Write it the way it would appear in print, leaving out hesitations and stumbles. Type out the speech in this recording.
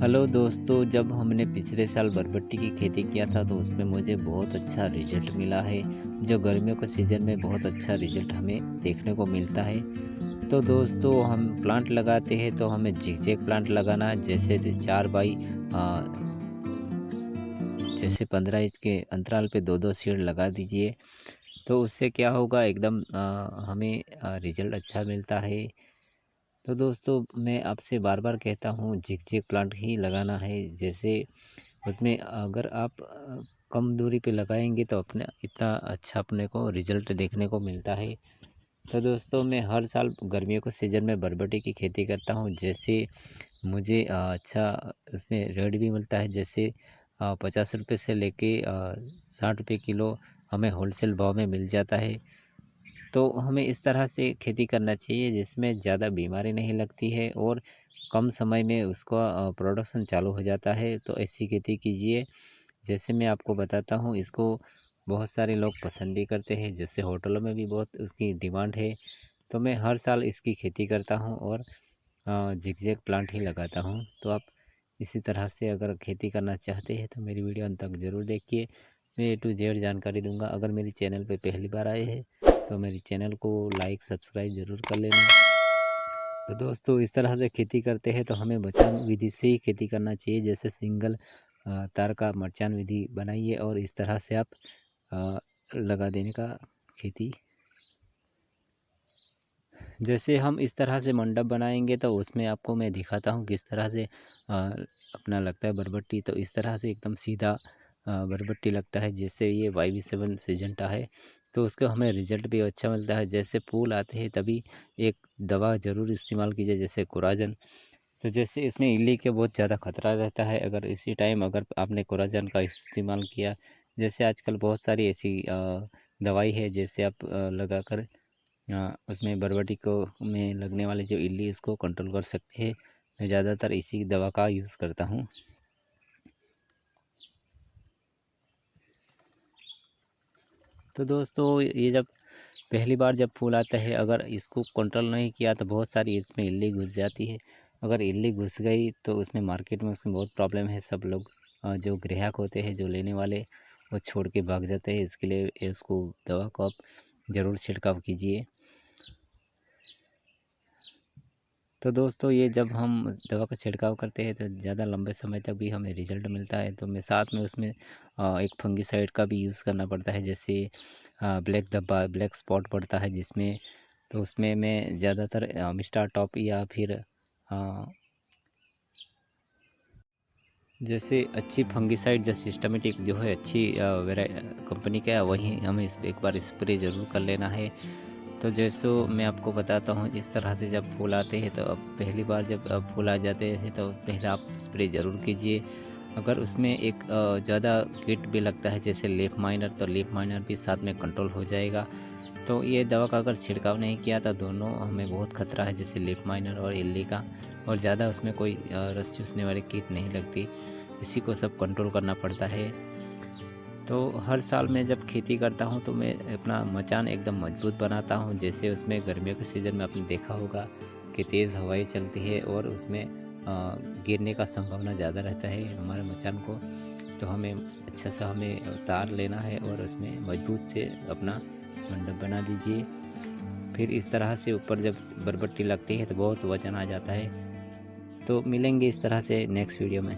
Hello दोस्तों, जब हमने पिछले साल बरबट्टी की खेती किया था तो उसमें मुझे बहुत अच्छा रिजल्ट मिला है। जो गर्मियों के सीज़न में बहुत अच्छा रिजल्ट हमें देखने को मिलता है। तो दोस्तों, हम प्लांट लगाते हैं तो हमें जिगजैग प्लांट लगाना है। जैसे 4 बाई जैसे 15 इंच के अंतराल पे दो दो सीड लगा दीजिए। तो उससे क्या होगा, एकदम हमें रिजल्ट अच्छा मिलता है। तो दोस्तों, मैं आपसे बार बार कहता हूँ जिगजैग प्लांट ही लगाना है। जैसे उसमें अगर आप कम दूरी पे लगाएंगे तो अपने इतना अच्छा अपने को रिजल्ट देखने को मिलता है। तो दोस्तों, मैं हर साल गर्मियों के सीज़न में बरबटी की खेती करता हूँ। जैसे मुझे अच्छा उसमें रेट भी मिलता है। जैसे 50 रुपये से लेके 60 रुपये किलो हमें होलसेल भाव में मिल जाता है। तो हमें इस तरह से खेती करना चाहिए जिसमें ज़्यादा बीमारी नहीं लगती है और कम समय में उसका प्रोडक्शन चालू हो जाता है। तो ऐसी खेती कीजिए। जैसे मैं आपको बताता हूँ, इसको बहुत सारे लोग पसंद भी करते हैं। जैसे होटलों में भी बहुत उसकी डिमांड है। तो मैं हर साल इसकी खेती करता हूँ और जिगजैग प्लांट ही लगाता हूँ। तो आप इसी तरह से अगर खेती करना चाहते हैं तो मेरी वीडियो अंत तक ज़रूर देखिए। मैं A to Z जानकारी दूंगा। अगर मेरी चैनल पर पहली बार आए हैं तो मेरी चैनल को लाइक सब्सक्राइब ज़रूर कर लेना। तो दोस्तों, इस तरह से खेती करते हैं तो हमें मचान विधि से ही खेती करना चाहिए। जैसे सिंगल तार का मचान विधि बनाइए और इस तरह से आप लगा देने का खेती। जैसे हम इस तरह से मंडप बनाएंगे तो उसमें आपको मैं दिखाता हूँ किस तरह से अपना लगता है बरबट्टी। तो इस तरह से एकदम सीधा बरबट्टी लगता है। जैसे ये YB7 सिजेंटा है तो उसका हमें रिजल्ट भी अच्छा मिलता है। जैसे फूल आते हैं तभी एक दवा ज़रूर इस्तेमाल कीजिए, जैसे कोराजन। तो जैसे इसमें इल्ली के बहुत ज़्यादा खतरा रहता है। अगर इसी टाइम अगर आपने कोराजन का इस्तेमाल किया, जैसे आजकल बहुत सारी ऐसी दवाई है जैसे आप लगाकर उसमें बरबटी को में लगने वाले जो इल्ली उसको कंट्रोल कर सकते हैं। मैं ज़्यादातर इसी दवा का यूज़ करता हूँ। तो दोस्तों, ये जब पहली बार जब फूल आता है, अगर इसको कंट्रोल नहीं किया तो बहुत सारी इसमें इल्ली घुस जाती है। अगर इल्ली घुस गई तो उसमें मार्केट में उसमें बहुत प्रॉब्लम है। सब लोग जो ग्राहक होते हैं, जो लेने वाले, वो छोड़ के भाग जाते हैं। इसके लिए इसको दवा को आप ज़रूर छिड़काव कीजिए। तो दोस्तों, ये जब हम दवा का छिड़काव करते हैं तो ज़्यादा लंबे समय तक भी हमें रिज़ल्ट मिलता है। तो मैं साथ में उसमें एक फंगिसाइड का भी यूज़ करना पड़ता है। जैसे ब्लैक धब्बा, ब्लैक स्पॉट पड़ता है जिसमें, तो उसमें मैं ज़्यादातर मिस्टर टॉप या फिर जैसे अच्छी फंगिसाइड जो सिस्टमेटिक जो है, अच्छी कंपनी का, वही हमें इस एक बार स्प्रे ज़रूर कर लेना है। तो जैसे मैं आपको बताता हूँ, इस तरह से जब फूल आते हैं तो अब पहली बार जब फूल आ जाते हैं तो पहले आप स्प्रे ज़रूर कीजिए। अगर उसमें एक ज़्यादा कीट भी लगता है जैसे लीफ माइनर, तो लीफ माइनर भी साथ में कंट्रोल हो जाएगा। तो ये दवा का अगर छिड़काव नहीं किया तो दोनों हमें बहुत खतरा है, जैसे लीफ माइनर और इल्ली का। और ज़्यादा उसमें कोई रस चूसने वाली कीट नहीं लगती। इसी को सब कंट्रोल करना पड़ता है। तो हर साल मैं जब खेती करता हूँ तो मैं अपना मचान एकदम मजबूत बनाता हूँ। जैसे उसमें गर्मियों के सीज़न में आपने देखा होगा कि तेज़ हवाएं चलती है और उसमें गिरने का संभावना ज़्यादा रहता है हमारे मचान को। तो हमें अच्छा सा हमें तार लेना है और उसमें मजबूत से अपना मंडप बना दीजिए। फिर इस तरह से ऊपर जब बरबट्टी लगती है तो बहुत वजन आ जाता है। तो मिलेंगे इस तरह से नेक्स्ट वीडियो में।